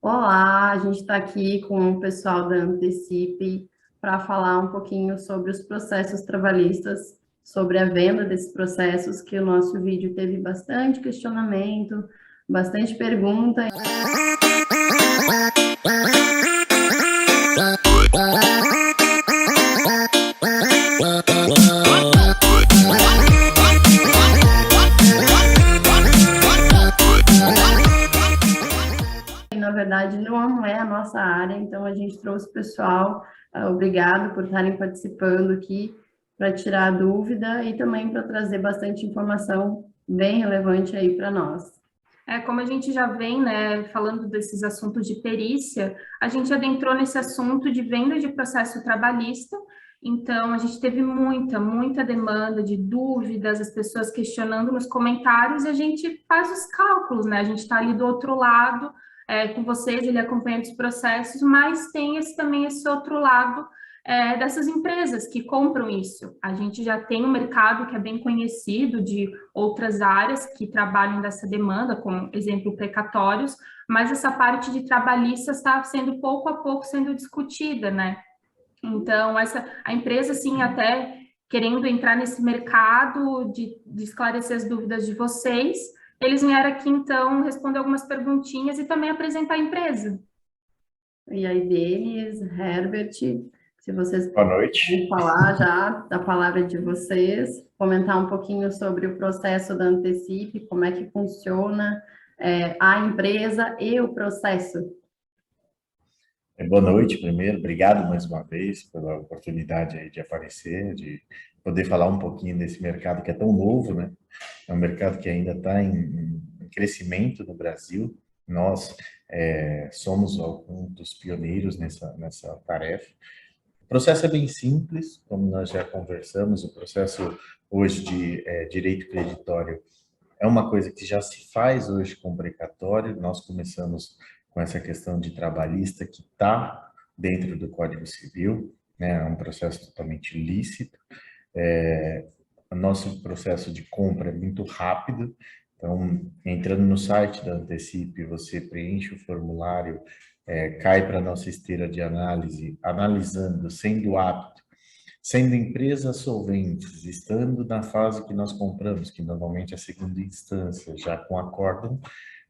Olá, a gente está aqui com o pessoal da Antecipe para falar um pouquinho sobre os processos trabalhistas, sobre a venda desses processos, que o nosso vídeo teve bastante questionamento, bastante pergunta. Na verdade, não é a nossa área, então a gente trouxe o pessoal. Obrigado por estarem participando aqui para tirar a dúvida e também para trazer bastante informação bem relevante aí para nós. Como a gente já vem, né, falando desses assuntos de perícia, a gente adentrou nesse assunto de venda de processo trabalhista. Então, a gente teve muita demanda de dúvidas, as pessoas questionando nos comentários, e a gente faz os cálculos, né? A gente está ali do outro lado, com vocês, ele acompanha os processos, mas tem também esse outro lado, dessas empresas que compram isso. A gente já tem um mercado que é bem conhecido de outras áreas que trabalham dessa demanda, como exemplo, precatórios, mas essa parte de trabalhistas está sendo pouco a pouco sendo discutida, né? Então, a empresa, assim, até querendo entrar nesse mercado de esclarecer as dúvidas de vocês, eles vieram aqui, então, responder algumas perguntinhas e também apresentar a empresa. E aí, Denis, Herbert, se vocês Boa puderem noite. falar já da palavra de vocês, comentar um pouquinho sobre o processo da Antecipe, como é que funciona, a empresa e o processo. Boa noite, primeiro. Obrigado mais uma vez pela oportunidade aí de aparecer, de poder falar um pouquinho desse mercado que é tão novo, né? É um mercado que ainda está em crescimento no Brasil. Nós somos alguns dos pioneiros nessa tarefa. O processo é bem simples, como nós já conversamos. O processo hoje de direito creditório é uma coisa que já se faz hoje com precatório. Nós começamos com essa questão de trabalhista que está dentro do Código Civil, né? É um processo totalmente lícito. O nosso processo de compra é muito rápido. Então, entrando no site da Antecipe, você preenche o formulário, cai para a nossa esteira de análise, analisando, sendo apto, sendo empresas solventes, estando na fase que nós compramos, que normalmente é a segunda instância, já com acórdão,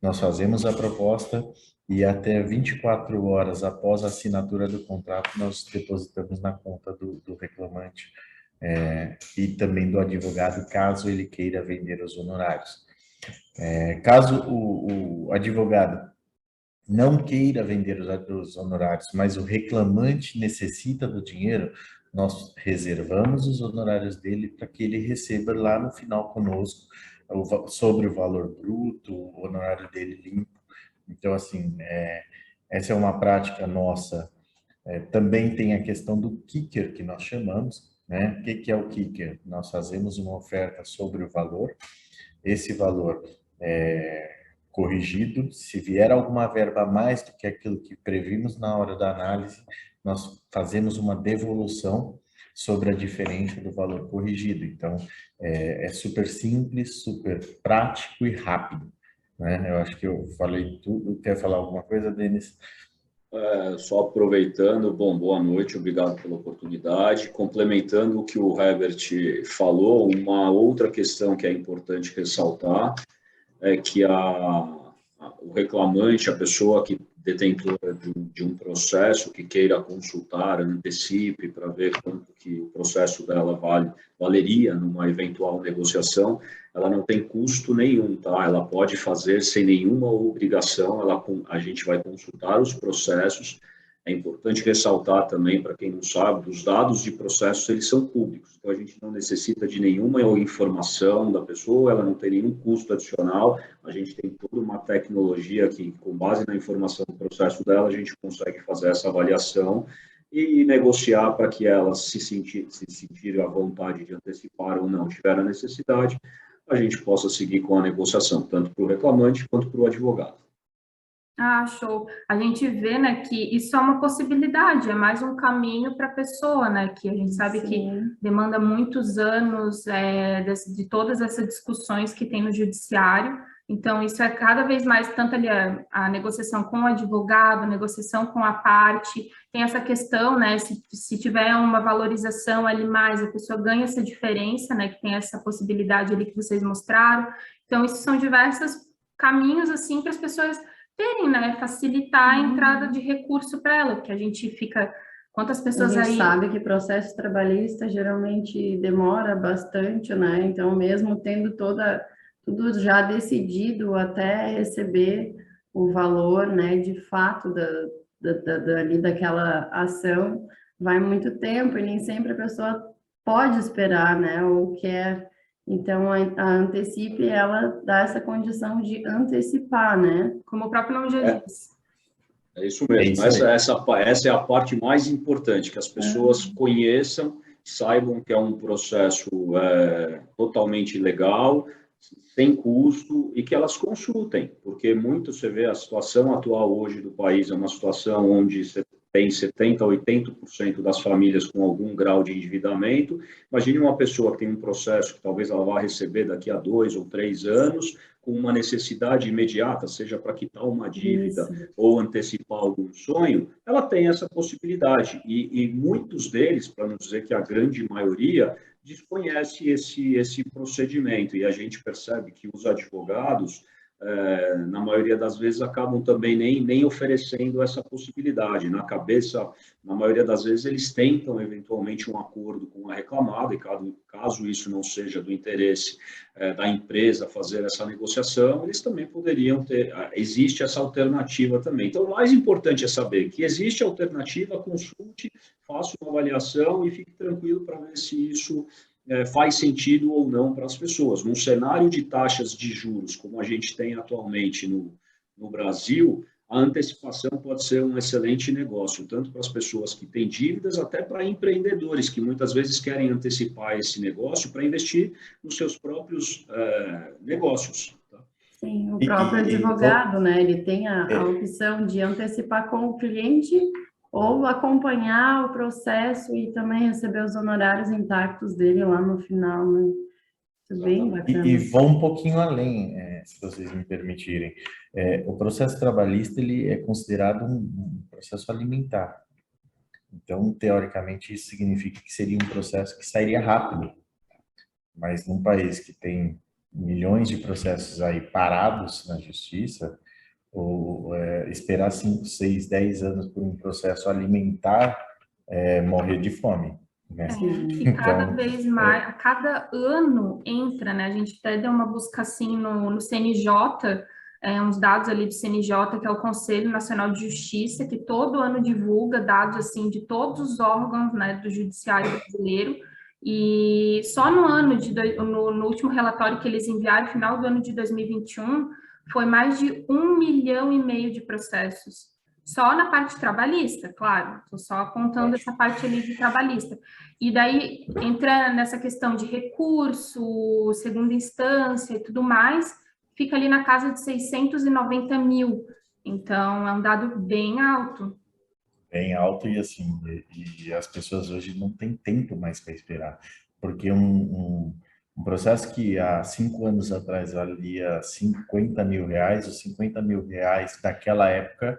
nós fazemos a proposta e até 24 horas após a assinatura do contrato, nós depositamos na conta do reclamante e também do advogado, caso ele queira vender os honorários. Caso o advogado não queira vender os honorários, mas o reclamante necessita do dinheiro, nós reservamos os honorários dele para que ele receba lá no final conosco sobre o valor bruto, o honorário dele limpo. Então, assim, essa é uma prática nossa. Também tem a questão do kicker, que nós chamamos, né? O que é o kicker? Nós fazemos uma oferta sobre o valor, esse valor é corrigido. Se vier alguma verba a mais do que aquilo que previmos na hora da análise, nós fazemos uma devolução sobre a diferença do valor corrigido. Então, é super simples, super prático e rápido, né? Eu acho que eu falei tudo. Quer falar alguma coisa, Denis? Só aproveitando, boa noite, obrigado pela oportunidade. Complementando o que o Herbert falou, uma outra questão que é importante ressaltar é que o reclamante, a pessoa que detentora de um processo que queira consultar a Antecipe para ver quanto que o processo dela valeria numa eventual negociação, ela não tem custo nenhum, tá? Ela pode fazer sem nenhuma obrigação, a gente vai consultar os processos. É importante ressaltar também, para quem não sabe, os dados de processos, eles são públicos, então a gente não necessita de nenhuma informação da pessoa, ela não tem nenhum custo adicional, a gente tem toda uma tecnologia que, com base na informação do processo dela, a gente consegue fazer essa avaliação e negociar para que ela se sentir à vontade de antecipar ou não, tiver a necessidade, a gente possa seguir com a negociação, tanto para o reclamante quanto para o advogado. Ah, show. A gente vê, né, que isso é uma possibilidade, é mais um caminho para a pessoa, né, que a gente sabe que demanda muitos anos de todas essas discussões que tem no judiciário. Então, isso é cada vez mais, tanto ali a negociação com o advogado, a negociação com a parte, tem essa questão, né, se tiver uma valorização ali mais, a pessoa ganha essa diferença, né, que tem essa possibilidade ali que vocês mostraram. Então, isso são diversos caminhos, assim, para as pessoas terem, né, facilitar a entrada de recurso para ela, porque a gente fica... Quantas pessoas A gente aí... sabe que processo trabalhista geralmente demora bastante, né? Então, mesmo tendo tudo já decidido até receber o valor, né, de fato ali daquela ação, vai muito tempo e nem sempre a pessoa pode esperar, né, ou quer. Então, a Antecipe, ela dá essa condição de antecipar, né? Como o próprio nome já diz. É isso mesmo. isso aí. Essa é a parte mais importante, que as pessoas conheçam, saibam que é um processo totalmente legal, sem custo, e que elas consultem, porque muito você vê a situação atual hoje do país, é uma situação onde você tem 70% a 80% das famílias com algum grau de endividamento. Imagine uma pessoa que tem um processo que talvez ela vá receber daqui a 2 ou 3 anos, com uma necessidade imediata, seja para quitar uma dívida ou antecipar algum sonho, ela tem essa possibilidade. E muitos deles, para não dizer que a grande maioria, desconhece esse procedimento. E a gente percebe que os advogados, na maioria das vezes, acabam também nem oferecendo essa possibilidade. Na cabeça, na maioria das vezes, eles tentam, eventualmente, um acordo com a reclamada, e caso isso não seja do interesse da empresa fazer essa negociação, eles também poderiam ter... Existe essa alternativa também. Então, o mais importante é saber que existe alternativa, consulte, faça uma avaliação e fique tranquilo para ver se isso faz sentido ou não para as pessoas. Num cenário de taxas de juros, como a gente tem atualmente no Brasil, a antecipação pode ser um excelente negócio, tanto para as pessoas que têm dívidas, até para empreendedores, que muitas vezes querem antecipar esse negócio para investir nos seus próprios negócios. Tá? Sim, o próprio advogado, né? Ele tem a opção de antecipar com o cliente ou acompanhar o processo e também receber os honorários intactos dele lá no final, né? Isso é bem bacana. E vou um pouquinho além, se vocês me permitirem. O processo trabalhista, ele é considerado um processo alimentar. Então, teoricamente, isso significa que seria um processo que sairia rápido. Mas num país que tem milhões de processos aí parados na justiça, ou esperar 5, 6, 10 anos por um processo alimentar, morrer de fome. Né? E cada vez mais, a cada ano entra, né? A gente até deu uma busca assim no CNJ, uns dados ali do CNJ, que é o Conselho Nacional de Justiça, que todo ano divulga dados assim de todos os órgãos, né, do judiciário brasileiro. E só no último relatório que eles enviaram, final do ano de 2021, foi mais de 1,5 milhão de processos. Só na parte trabalhista, claro, estou só apontando essa parte ali de trabalhista. E daí entra nessa questão de recurso, segunda instância e tudo mais, fica ali na casa de 690 mil. Então, é um dado bem alto. Bem alto e assim, e as pessoas hoje não têm tempo mais para esperar, porque um processo que há 5 anos atrás valia 50 mil reais, os 50 mil reais daquela época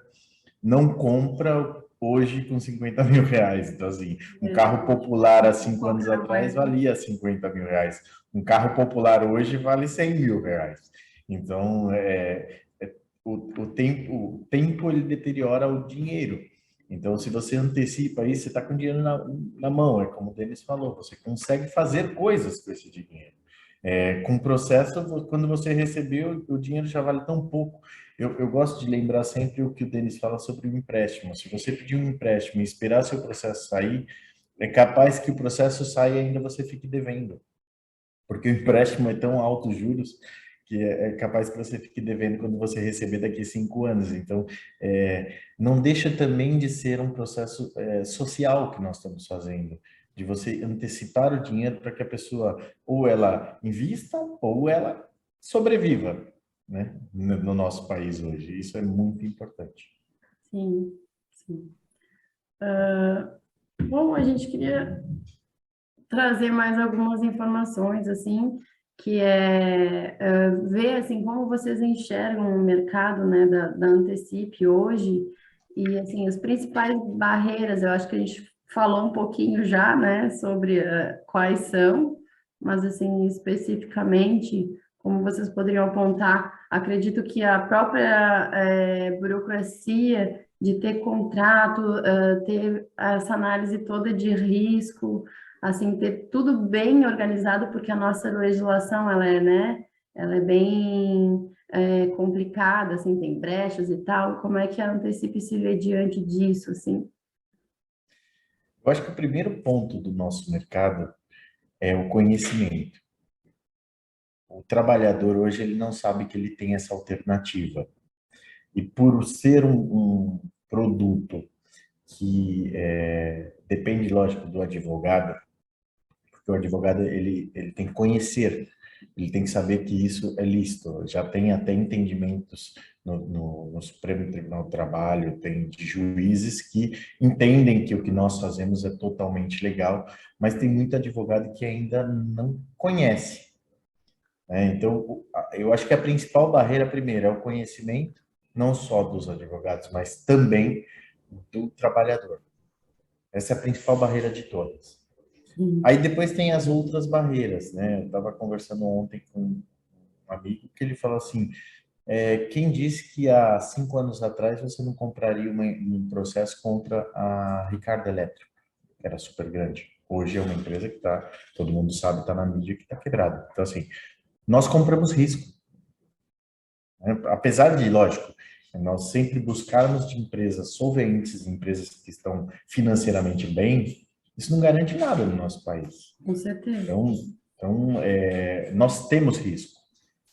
não compra hoje com 50 mil reais. Então, assim, um carro popular há 5 anos atrás valia 50 mil reais. Um carro popular hoje vale 100 mil reais. Então, o tempo ele deteriora o dinheiro. Então, se você antecipa isso, você está com dinheiro na mão, é como o Denis falou, você consegue fazer coisas com esse dinheiro. Com o processo, quando você recebeu, o dinheiro já vale tão pouco. Eu gosto de lembrar sempre o que o Denis fala sobre o empréstimo. Se você pedir um empréstimo e esperar seu processo sair, é capaz que o processo saia e ainda você fique devendo. Porque o empréstimo é tão altos juros que é capaz que você fique devendo quando você receber daqui a 5 anos. Então, não deixa também de ser um processo social que nós estamos fazendo, de você antecipar o dinheiro para que a pessoa ou ela invista ou ela sobreviva, né, no nosso país hoje. Isso é muito importante. Sim, sim. Bom, a gente queria trazer mais algumas informações, assim, que é ver assim como vocês enxergam o mercado, né, da Antecipe hoje e assim as principais barreiras. Eu acho que a gente falou um pouquinho já, né, sobre quais são, mas assim especificamente como vocês poderiam apontar. Acredito que a própria burocracia de ter contrato, ter essa análise toda de risco, assim, ter tudo bem organizado, porque a nossa legislação, ela é, né, ela é bem complicada, assim, tem brechas e tal. Como é que a Antecipe se vê diante disso, assim? Eu acho que o primeiro ponto do nosso mercado é o conhecimento. O trabalhador hoje ele não sabe que ele tem essa alternativa. E por ser um produto que depende, lógico, do advogado, porque o advogado ele tem que conhecer, ele tem que saber que isso é lícito. Já tem até entendimentos no Supremo Tribunal do Trabalho, tem de juízes que entendem que o que nós fazemos é totalmente legal, mas tem muito advogado que ainda não conhece, né? Então, eu acho que a principal barreira, primeiro, é o conhecimento, não só dos advogados, mas também do trabalhador. Essa é a principal barreira de todas. Aí depois tem as outras barreiras, né? Eu estava conversando ontem com um amigo que ele falou assim, quem disse que há 5 anos atrás você não compraria um processo contra a Ricardo Eletro, que era super grande. Hoje é uma empresa que está, todo mundo sabe, está na mídia, que está quebrada. Então, assim, nós compramos risco, né? Apesar de, lógico, nós sempre buscarmos de empresas solventes, empresas que estão financeiramente bem, isso não garante nada no nosso país. Com certeza. Então, nós temos risco,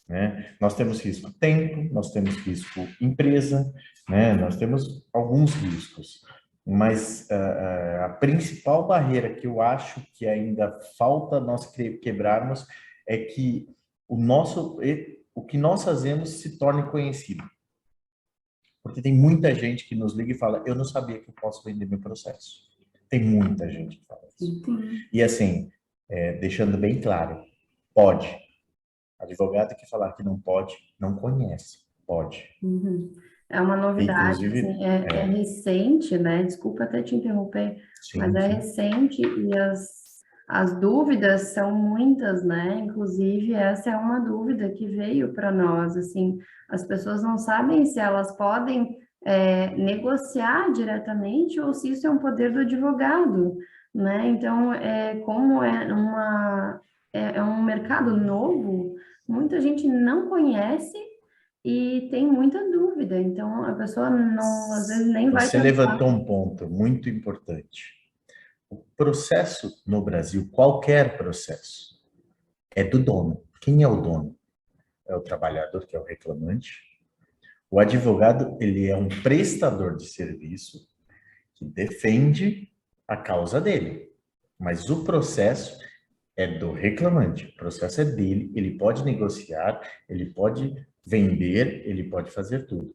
né? Nós temos risco tempo, nós temos risco empresa, né? Nós temos alguns riscos, mas a principal barreira que eu acho que ainda falta nós quebrarmos é que o que nós fazemos se torne conhecido. Porque tem muita gente que nos liga e fala, eu não sabia que eu posso vender meu processo. Tem muita gente que fala isso. E assim, deixando bem claro, pode. Advogado que falar que não pode, não conhece. Pode. Uhum. É uma novidade, Inclusive, assim, é recente, né? Desculpa até te interromper, mas sim, é sim. recente e as dúvidas são muitas, né? Inclusive, essa é uma dúvida que veio para nós, assim, as pessoas não sabem se elas podem negociar diretamente ou se isso é um poder do advogado, né? Então, como é um mercado novo, muita gente não conhece e tem muita dúvida, então a pessoa não, às vezes nem vai Você pensar. levantou um ponto muito importante. O processo no Brasil, qualquer processo, é do dono. Quem é o dono? É o trabalhador, que é o reclamante. O advogado, ele é um prestador de serviço que defende a causa dele. Mas o processo é do reclamante. O processo é dele, ele pode negociar, ele pode vender, ele pode fazer tudo.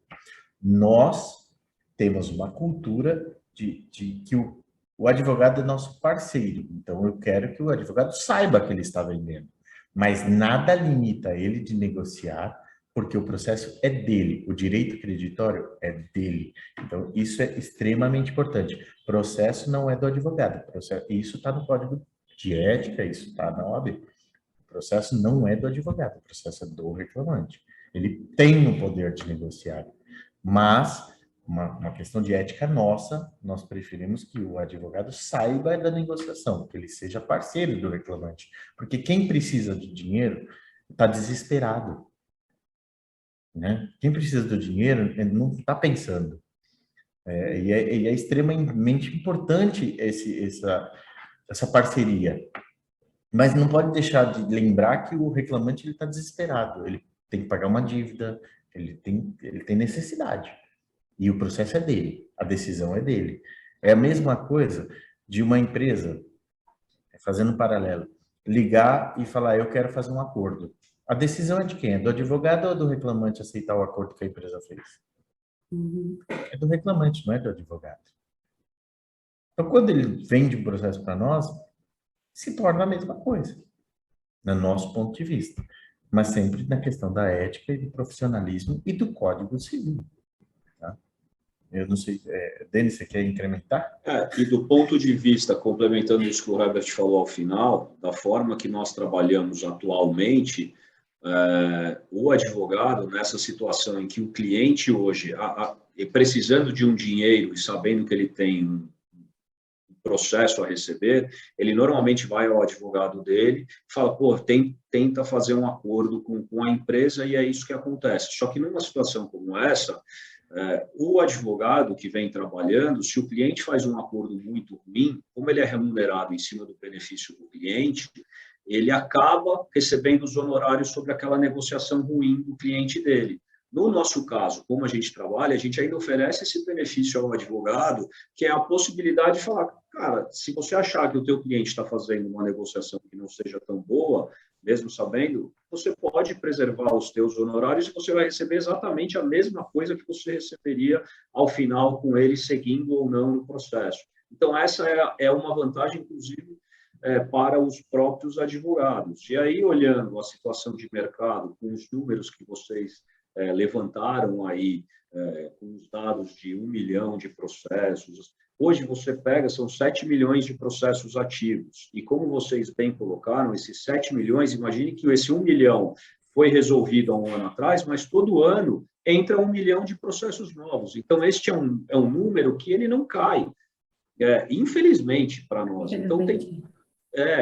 Nós temos uma cultura de que o advogado é nosso parceiro. Então, eu quero que o advogado saiba que ele está vendendo. Mas nada limita ele de negociar, porque o processo é dele, o direito creditório é dele. Então, isso é extremamente importante. Processo não é do advogado. Isso está no Código de Ética, isso está na OAB. O processo não é do advogado, o processo é do reclamante. Ele tem o poder de negociar, mas uma questão de ética nossa, nós preferimos que o advogado saiba da negociação, que ele seja parceiro do reclamante. Porque quem precisa de dinheiro está desesperado, né? Quem precisa do dinheiro não está pensando. E é extremamente importante essa parceria. Mas não pode deixar de lembrar que o reclamante está desesperado. Ele tem que pagar uma dívida, ele tem necessidade. E o processo é dele, a decisão é dele. É a mesma coisa de uma empresa, fazendo um paralelo, ligar e falar, eu quero fazer um acordo. A decisão é de quem? É do advogado ou do reclamante aceitar o acordo que a empresa fez? É do reclamante, não é do advogado. Então, quando ele vende um processo para nós, se torna a mesma coisa. no nosso ponto de vista, mas sempre na questão da ética e do profissionalismo e do Código Civil. Tá? Eu não sei, Denis, você quer incrementar? E do ponto de vista, complementando isso que o Herbert falou ao final, da forma que nós trabalhamos atualmente, o advogado, nessa situação em que o cliente hoje, precisando de um dinheiro e sabendo que ele tem um processo a receber, ele normalmente vai ao advogado dele e fala, pô, tenta fazer um acordo com a empresa, e é isso que acontece. Só que numa situação como essa, o advogado que vem trabalhando, se o cliente faz um acordo muito ruim, como ele é remunerado em cima do benefício do cliente, ele acaba recebendo os honorários sobre aquela negociação ruim do cliente dele. No nosso caso, como a gente trabalha, a gente ainda oferece esse benefício ao advogado, que é a possibilidade de falar, cara, se você achar que o teu cliente está fazendo uma negociação que não seja tão boa, mesmo sabendo, você pode preservar os teus honorários e você vai receber exatamente a mesma coisa que você receberia ao final com ele seguindo ou não no processo. Então, essa é uma vantagem, inclusive, para os próprios advogados. E aí, olhando a situação de mercado, com os números que vocês levantaram aí, com os dados de 1 milhão de processos, hoje você pega, são 7 milhões de processos ativos, e como vocês bem colocaram, esses 7 milhões, imagine que esse 1 milhão foi resolvido há um ano atrás, mas todo ano entra 1 milhão de processos novos. Então, este é um número que ele não cai, infelizmente para nós. Então,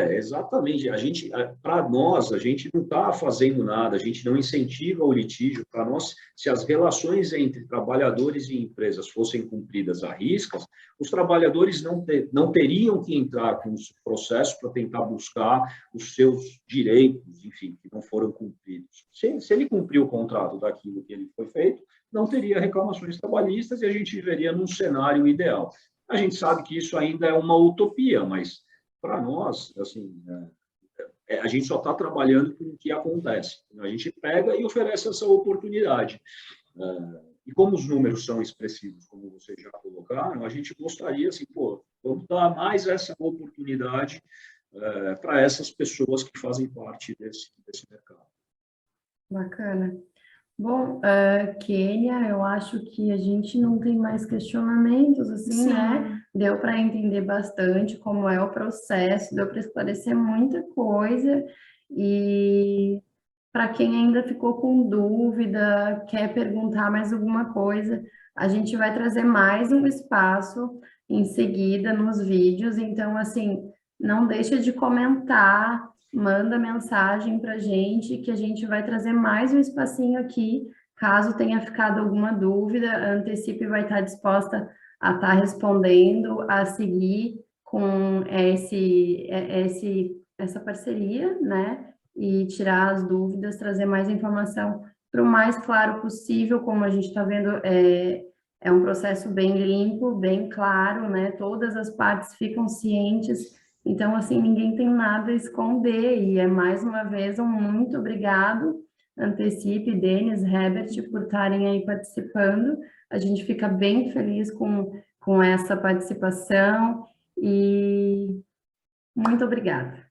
exatamente. Para nós, a gente não está fazendo nada, a gente não incentiva o litígio. Para nós, se as relações entre trabalhadores e empresas fossem cumpridas à riscas, os trabalhadores não teriam que entrar com os processos para tentar buscar os seus direitos, enfim, que não foram cumpridos. Se ele cumprir o contrato daquilo que ele foi feito, não teria reclamações trabalhistas e a gente viveria num cenário ideal. A gente sabe que isso ainda é uma utopia, mas para nós, assim, a gente só está trabalhando com o que acontece. A gente pega e oferece essa oportunidade. E como os números são expressivos, como vocês já colocaram, a gente gostaria, assim, vamos dar mais essa oportunidade para essas pessoas que fazem parte desse mercado. Bacana. Bom, Kênia, eu acho que a gente não tem mais questionamentos, assim, Sim. né? Deu para entender bastante como é o processo, deu para esclarecer muita coisa, e para quem ainda ficou com dúvida, quer perguntar mais alguma coisa, a gente vai trazer mais um espaço em seguida nos vídeos, então, assim, não deixa de comentar, manda mensagem para a gente vai trazer mais um espacinho aqui, caso tenha ficado alguma dúvida, a Antecipe vai estar disposta a estar respondendo, a seguir com essa parceria, né? E tirar as dúvidas, trazer mais informação para o mais claro possível, como a gente está vendo, é um processo bem limpo, bem claro, né? Todas as partes ficam cientes. Então, assim, ninguém tem nada a esconder, e mais uma vez um muito obrigado, Antecipe, Denis, Herbert, por estarem aí participando. A gente fica bem feliz com essa participação, e muito obrigada.